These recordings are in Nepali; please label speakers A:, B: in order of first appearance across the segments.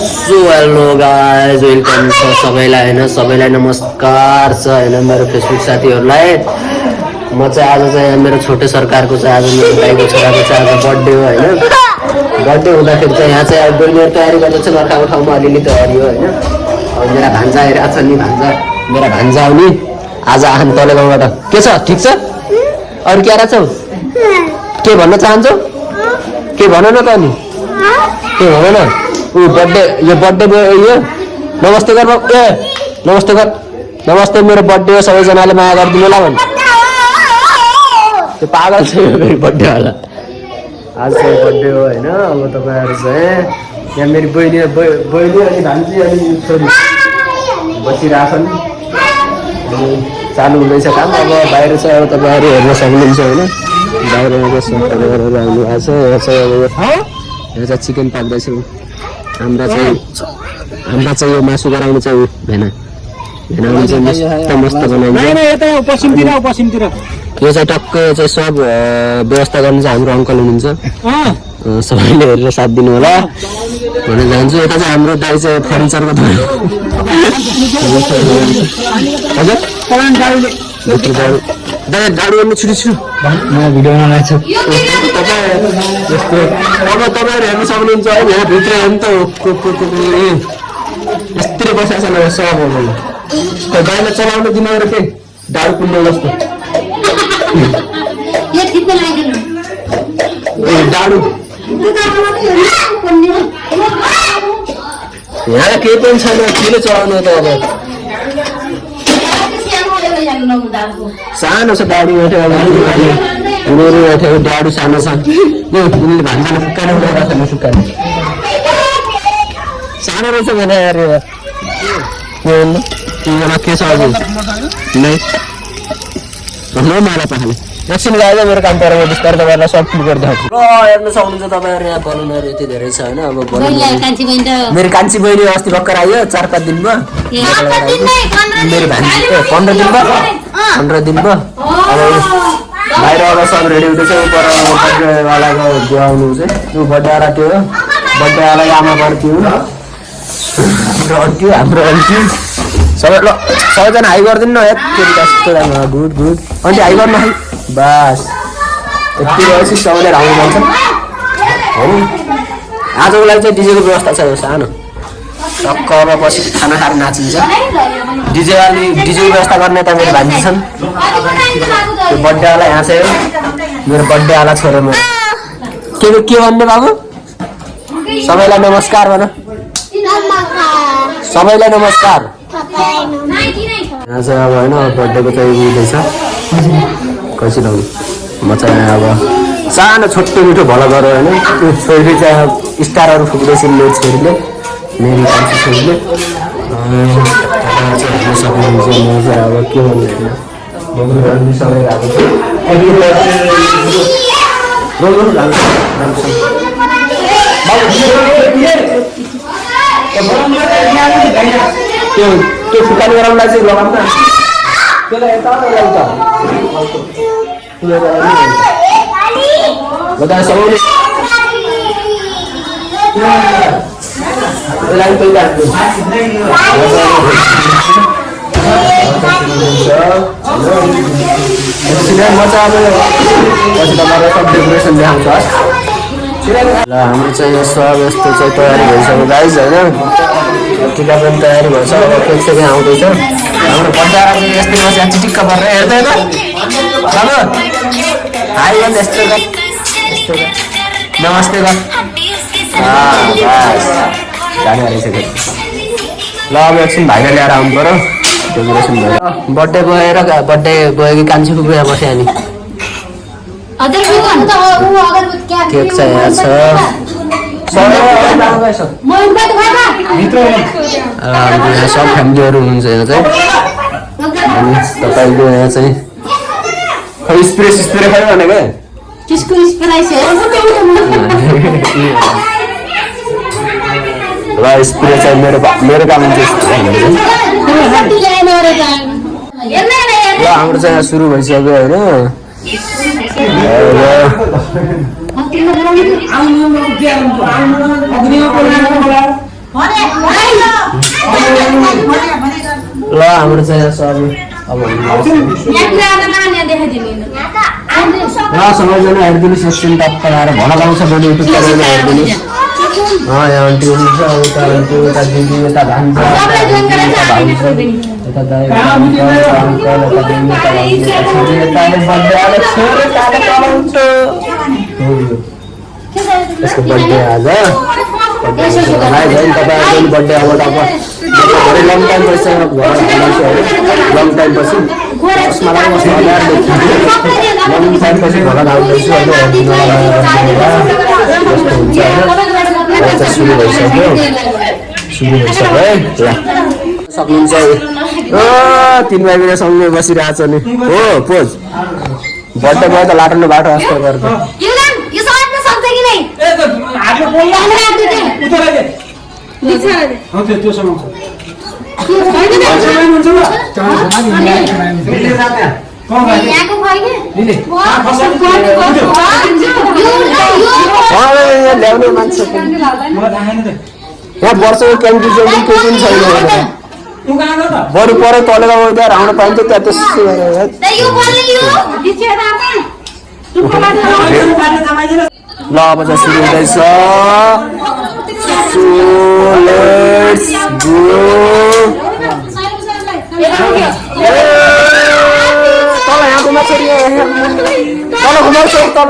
A: सो हेलो गाइस, वेलकम छ सबैलाई हैन, सबैलाई नमस्कार छ हैन मेरो फेसबुक साथीहरुलाई। म चाहिँ आज चाहिँ मेरो छोटे सरकारको चाहिँ आज मेरो दाइको छोराको चाहिँ आज बर्थडे हो हैन। बर्थडे हुँदाखेरि चाहिँ यहाँ चाहिँ अब बहिनीहरु तयारी गर्दैछ, अर्काको ठाउँमा अलिअलि तयारी हो हैन। अब मेरा भान्जा आइरहेको छ नि, मेरा भान्जा आउने आज आहान तले गाउँबाट। के छ, ठीक छ? अरु के आरा छौ? के भन्न चाहन्छौ? के भन न त अनि? के भन न? बर्थडे यो यो नमस्ते गर ए नमस्ते गर, नमस्ते मेरो बर्थडे हो, सबैजनाले माया गरिदिनु होला भन्। त्यो पागल छ यो बर्थडे वाला। आज चाहिँ बर्थडे हो हैन। अब तपाईहरु चाहिँ यहाँ मेरो बहिनी अनि भान्जी अनि छोरी बसिरहेछन्। चालु हुँदैछ काम। अब बाहिर चाहिँ अब तपाईहरु हेर्न सक्नुहुन्छ हैन। बाहिरको सफाहरू आउनु भएको छ। यहाँ चाहिँ चिकन पाक्दैछ। हमरा चाहिँ यो मासु गराउनु चाहिँ भेना चाहिँ मस्त बनाइन्छ। पश्चिमतिर यो चाहिँ टक्कै चाहिँ सब व्यवस्था गर्नु चाहिँ हाम्रो अङ्कल हुनुहुन्छ। सबैले हेरेर साथ दिनु होला भन्न चाहन्छु। यता चाहिँ हाम्रो दाइ चाहिँ फर्निचरको गाडी गर्नु छिटो छिटो म भिडियो बनाएको छु। अब तपाईँहरू हेर्न सक्नुहुन्छ है, यहाँ भित्र हेर्नु त यस्तै बसेको छ सब गाडीलाई चलाउनु दिनु के डाडु कुन्डो जस्तो डाडु यहाँ केही पनि छैन, केले चलाउनु त अब सानो छ डाडु उनीहरू डाडु सानो छ। उनीहरूले भान्जाले फुक्काएर उठाइरहेको छ, फुक्काएर सानो रहेछ भने अरे तिमीमा के छ अझै नै माला पाखाले एकछिन गएर मेरो काम परेर बिस्तारै तपाईँहरूलाई सब क्लिक गरिदिएको छु। र हेर्न सक्नुहुन्छ तपाईँहरू यहाँ बलुनहरू यति धेरै छ होइन। अब मेरो कान्छी बहिनी अस्ति भर्खर आयो 4-5 दिन भयो। मेरो भान्जी 15 दिन भयो। अब बाहिर अब सब रेडी हुँदैछ। पर बर्थडेवालाको देखाउनु चाहिँ त्यो बर्थडेवाला त्यो हो, बर्थडेवालाको आमा बर्थी हुन् हाम्रो अन्टी सबैजना हाई गरिदिनु न। गुड अन्टी हाई गर्नु है बस। यति भएपछि सबैले राउनु जान्छ हो। आजको लागि चाहिँ डिजेको व्यवस्था छ यो सानो टक्कमा पछि खाना खाएर नाचिन्छ। डिजेको व्यवस्था गर्ने त मेरो भान्जी छन्। त्यो बर्थडेवाला यहाँ चाहिँ मेरो बर्थडेवाला छोरो मेरो के भन्ने बाबु? सबैलाई नमस्कार भन, सबैलाई नमस्कार। यहाँ चाहिँ अब होइन बर्थडेको चाहिँ हुँदैछ कैसी लाउने। म चाहिँ अब सानो छोटो मिठो भलो गर होइन। त्यो छोरीले चाहिँ अब स्टारहरू फुक्दैछ मेरो छोरीले, मेरो कान्छी छोरीले। हेर्न सक्नुहुन्छ। म चाहिँ अब के भन्नु सबै त्यो फुकानी गराउनलाई चाहिँ लगाउँ न। त्यसलाई यता लगाउँछ बताए सबैले डेकोरेसन देखाउँछ। ल हाम्रो चाहिँ सब यस्तो चाहिँ तयारी भइसक्यो गाइज होइन। टिका पनि तयारी भएछ। अब केक सेक आउँदैछ। हाम्रो बजार यस्तै बस्या चिटिक्क परेर हेर्दै त चलो हाई गर्नु यस्तो गर, यस्तो गर, नमस्ते गर। बस जाने हालिसक्यो। ल अब एकछिन भाइले ल्याएर आउनु पऱ्यो डेकोरेसन भयो। बर्थडे गयो कि कान्छी फुपू यहाँ बस्यो नि। केक चाहिँ यहाँ छ। यहाँ सब फ्यामिलीहरू हुनुहुन्छ यहाँ चाहिँ। अनि तपाईँको यहाँ चाहिँ खै स्प्रे खायो भनेको ल स्प्रे चाहिँ मेरो काम हुन्छ। ल हाम्रो चाहिँ यहाँ सुरु भइसक्यो होइन। हाम्रो चाहिँ सब अब र सबैजना हेरिदिनुहोस् स्क्रिन टक्क लगाएर भला गाउँछ बडी युट्युब च्यानलमा हेरिदिनुहोस् यहाँ आन्टी हुनुहुन्छ उता आन्टी उता दिदी उता भान्जा यता दाइ अङ्कल यता दिदी यता भान्जा छोरी यता बर्थडे आएर छोरी काले चलाउँछ यसको बर्थडे आज तपाईँहरूको बर्थडे अब धेरै लङ टाइम पछि लङ टाइम पछि मलाई लङ टाइम पछि घर आउँदैछु अहिले सुरु भइसक्यो है सक्नुहुन्छ 3 भाइ बहिनी सँगै बसिरहेछ नि हो पोज बर्थडे भयो त लाटो बाटो जस्तो गर्छ ल्याउने मान्छे यहाँ वर्षको क्यान्टिन केही पनि छैन बरु परे तलेर गएर आउन पाइन्छ त्यहाँ त्यसो ल अब चाहिँ सुरु हुँदैछ So let's go. Tala यहाँ घुमा छोरी तल घुमाउ छोरी तल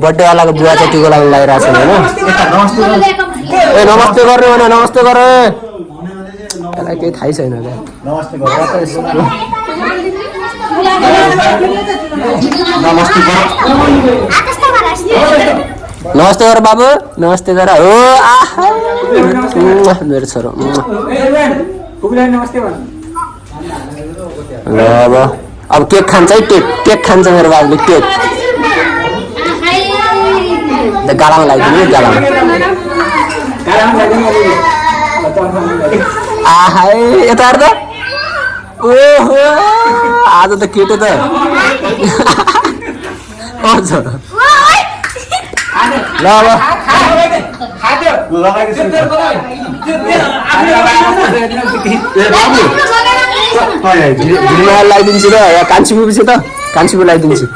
A: बर्थडे वालाको बुवा चाहिँ टिको लगाउनु लागिरहेको छ होइन ए नमस्ते गर्ने भने नमस्ते गरे यसलाई केही थाहै छैन नमस्ते गर बाबु नमस्ते गर हो मेरो छोरो ल अब केक खान्छ है केक खान्छ मेरो बाबुले केक गालामा लगाइदिनु गालामा आहाई यता हेर्दा ओहो आज त केटो त ल लगाइदिन्छु र कान्छीको पछि त कान्छीको लगाइदिन्छु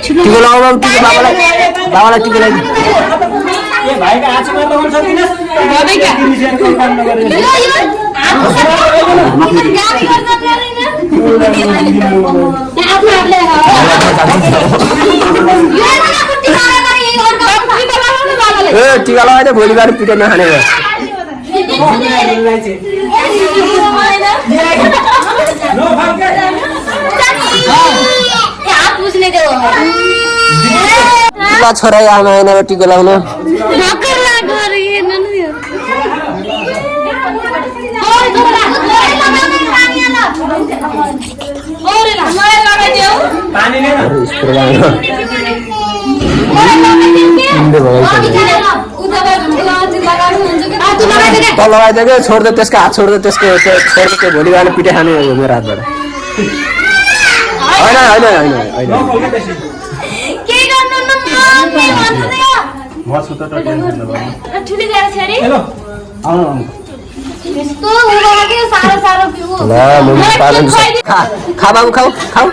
A: टिको लगाऊ बाबालाई टिको लगाइदिनु टिका लगाइदियो भोलि बार पिटो नखाने छोरा आमा आएन टिको लाउन लगाइदिएको छोड्दै त्यसको हात छोड्दै त्यसको छोड्दै त्यो भोलि गएर पिठे खाने हो मेरो हातबाट खा बाबु खाऊ खाऊ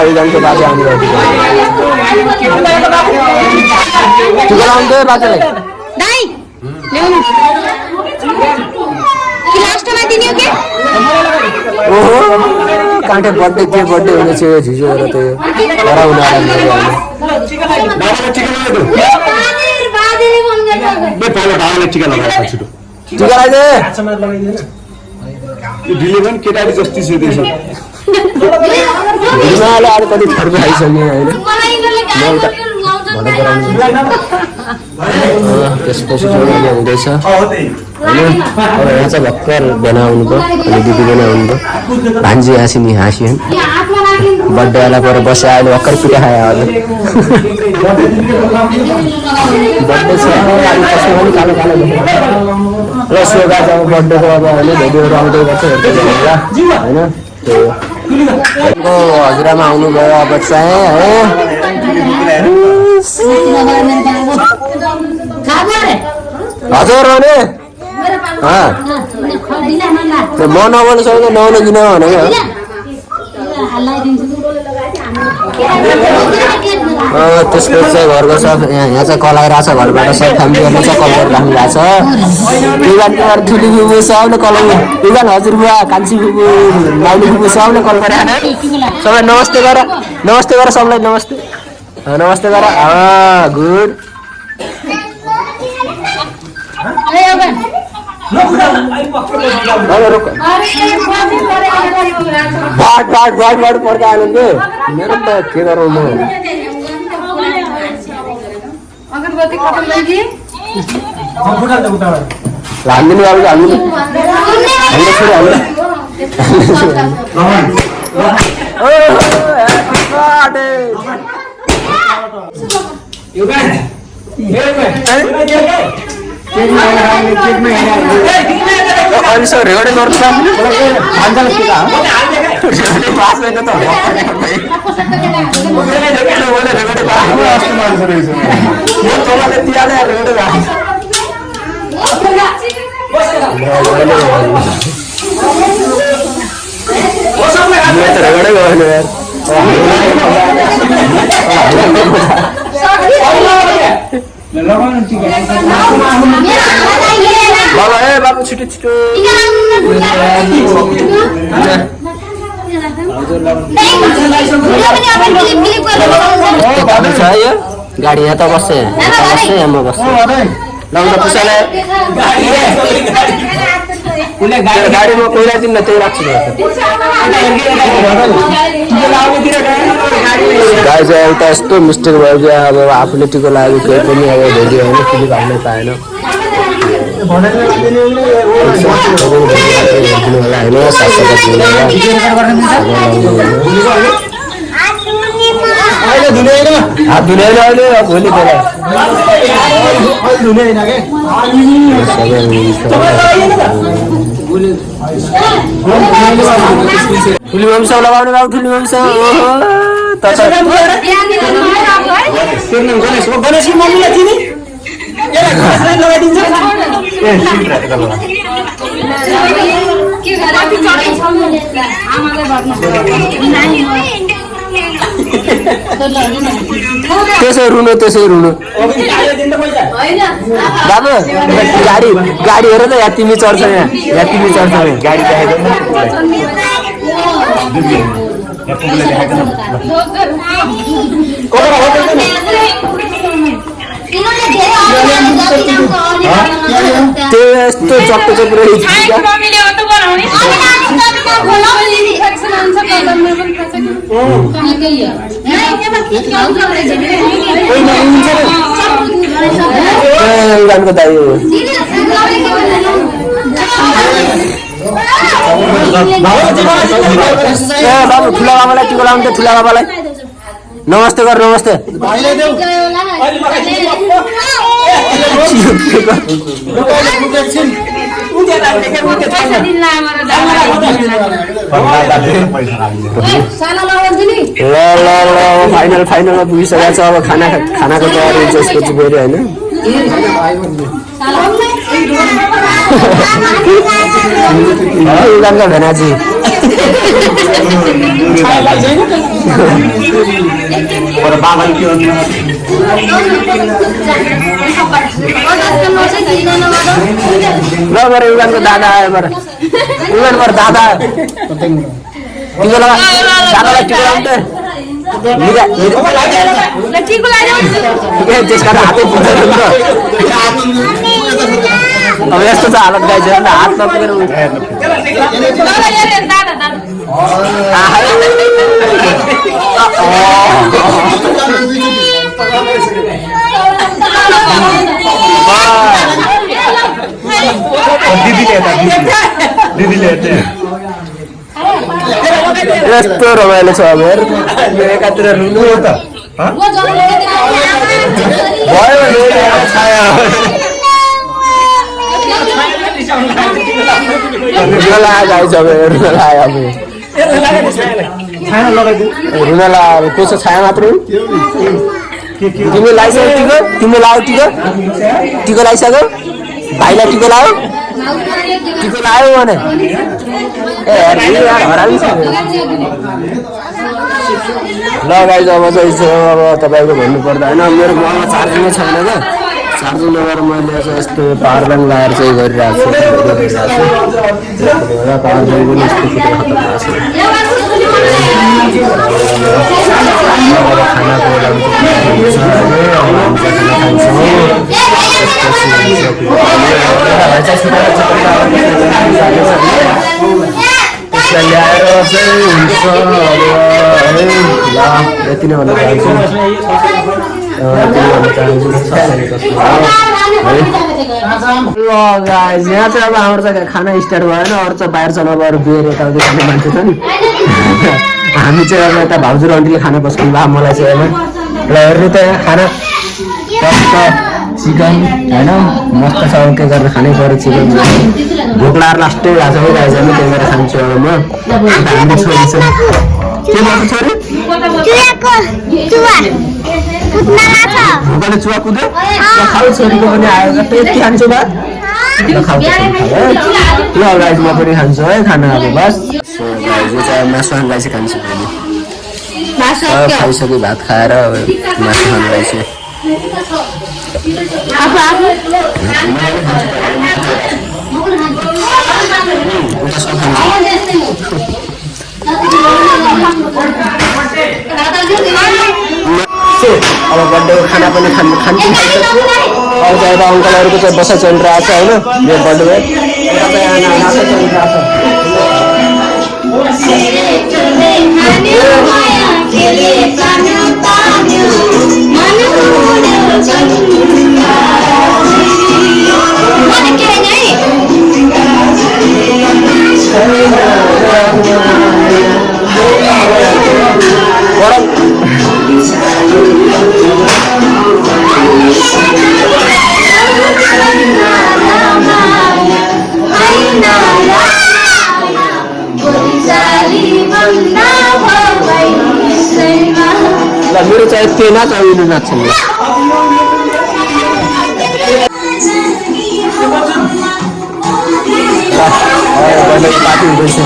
A: उजानको बाजे आउनु भयो टिका लाउँदै बाजेलाई
B: दाइ ल्याउनु कि लास्टमा दिने हो के
A: ओहो काँटे बर्थडे के बर्थडे हुने थियो झिजो र त हराउन टिका लगाइदे
C: डिलिभन केटाले जस्ती सुतेछ
A: हिमालय अरू कति थर्को खाइसक्यो होइन त्यसपछि जोड्ने हुँदैछ होइन अब यहाँ चाहिँ भर्खर बिहान आउनुभयो अनि दिदी बिहान आउनुभयो भान्जी हाँसिनी हाँसी बर्थडेवाला पर बस्यो अहिले भर्खर पिठा खायो अहिले बर्थडे छ अहिले कसमा पनि कालो कालो र सोगा चाहिँ बर्थडेको अब अहिले भेडियोहरू आउँदै गर्छ हेर्दै होइन हजुरआमा आउनुभयो अब चाहिँ है हजुर हो नि म नबोल्नु सक्दैन नआउनु किन भनेको त्यसको चाहिँ घरको सब यहाँ चाहिँ कल आइरहेको छ घरबाट सब फ्यामिलीहरूले चाहिँ कल गरिराख्नु भएको छ युगानको ठुली फुपू सबले कल युगान हजुरबुवा कान्छी फुपू माउली फुपू सबले कल गरिरहेको सबै नमस्ते गर सबलाई नमस्ते नमस्ते गर गुड बाट पर्दा आनन्दे मेरो त के गरौँ म हान्दिनु बाबु हान्दिनु अनि सर रेकर्डिङ गर्नु बाबा ए बाबु छिटो छिटो गाडी यहाँ त बस्छ यहाँ बस्छ लाउँदा पुसाले गाडीमा कोइला दिन्न त्यही राख्छु गाडी चाहिँ एउटा यस्तो मिस्टेक भयो कि अब आफूले टिको लाग्यो केही पनि अब भेट्यो होइन क्लिप हाल्नै पाएन होला होइन साथसाथै हात धुने अहिले भोलि बेला ठुली मम्मीसँग लगाउने बाबु ठुली मम्मीसँग त्यसै रुनु बाबु गाडी हेर त यहाँ तिमी चढ्छ यहाँ तिमी चढ्छ गाडी त्यो यस्तो चप्पो चप्पो दाइ बाबु ठुला बाबालाई टिको लाउनु त ठुला बाबालाई नमस्ते गर नमस्ते फाइनलमा पुगिसकेको छ अब खानाको तयारी हुन्छ यसको चाहिँ फेरि होइन युगानको भेनाजी ल मेरो युगानको दादा आयो बर युगान बर दादा दादालाई टिको लाउनु त्यसका हातै पुग्छ अब यस्तो छ हालत गाइस हात नपुगेर यस्तो रमाइलो छ अब एकातिर रुनु त कसो छाया मात्रै तिमी लगाइसक्यो टिको तिमी लाऊ टिको टिको लगाइसक्यो भाइलाई टिको लाऊ टिको लायो भने ल गाइस अब चाहिँ अब तपाईँको भन्नुपर्दा होइन मेरो मोबाइलमा चार्जिङै छैन क्या चार्जिङ नगरेर मैले चाहिँ यस्तो पावर ब्याङ्क लगाएर चाहिँ गरिरहेको छु पावर ब्याङ्क पनि यस्तो खानाको ल्याएर चाहिँ हुन्छ यति नै भन्न चाहन्छु यहाँ चाहिँ अब हाम्रो चाहिँ खाना स्टार्ट भएन अरू चाहिँ बाहिर चाहिँ अब बिहेर यताउति खाने मान्छे छ नि हामी चाहिँ अब यता भाउजू र आन्टीले खाना बस्नु भयो मलाई चाहिँ होइन र हेर्नु त यहाँ खाना चिकन होइन मस्त छ के गरेर खानै पऱ्यो चिकन भोक लाएर लास्टै भएको छ त्यही भएर खान्छु अब म हामीले छोरी छ के भएको छोरी भोकले चुवा कुद्यो खाऊ छोरीको पनि आयो यति खान्छु भात ल गाइस म पनि खान्छु है खाना अब बस चाहिँ मासु खानु चाहिँ खान्छु खाइसक्यो भात खाएर मासु खानु रहेछ अब बर्थडेको खाना पनि खान्छु खाइसक्छु अब चाहिँ यता अङ्कलहरूको चाहिँ बसा चलिरहेको छ होइन यो बर्थडे मेरो चाहिँ त्यही नाच अविनु नाच्छ पार्टी हुँदैछ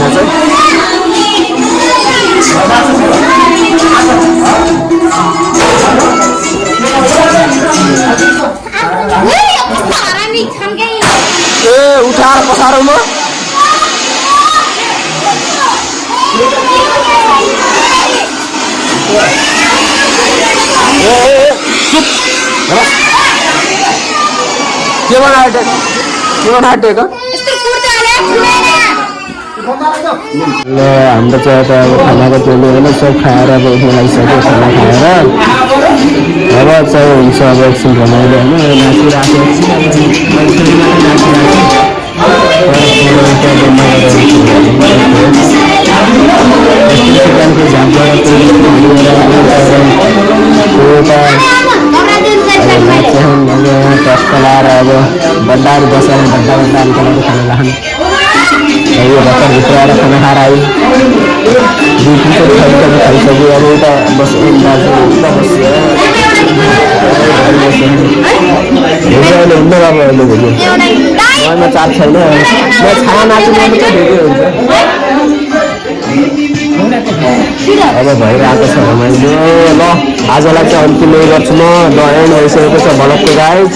A: ए उठाएर पसारौ म के बनाएको ल हाम्रो चाहिँ अब खानाको तेल होइन सब खाएर अब उठ्न लागिसक्यो खाना खाएर अब चाहिँ हुन्छ अब एकछिन रमाइलो होइन नाचिरहेको टक्क लाएर अब बड्डाहरू बसेर बड्डा अङ्कलहरू खाना खानु यो भर्खरभित्र आएर खाना खाएर आयो दुई तिनचोटि खाइसक्यो अब उता बस्यो अहिले हुन्न राम्रो अहिले भोलि ममा चाप छैन म छाया नाच्नु चाहिँ धेरै हुन्छ अब भइरहेको छ रमाइलो ल आजलाई चाहिँ अन्तिम गर्छु म ल एन्ड भइसकेको छ भलकको गाइज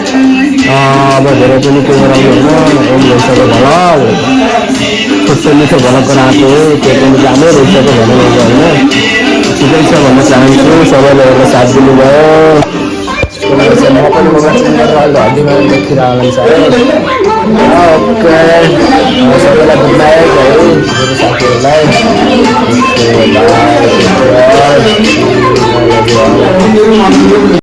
A: अब धेरै पनि के गराउनु होइन एन्ड भइसक्यो भलक छोटो मिठो भलक गराएको हो त्यो पनि राम्रै भइसक्यो भनौँ होइन ठिकै छ भन्न चाहन्छु सबैले एउटा साथ दिनुभयो म पनि मोबाइल चेन्ज गरेर अहिले हड्डीमा देखिरहनु छ ओके सबैलाई गुड नाइट है मेरो साथीहरूलाई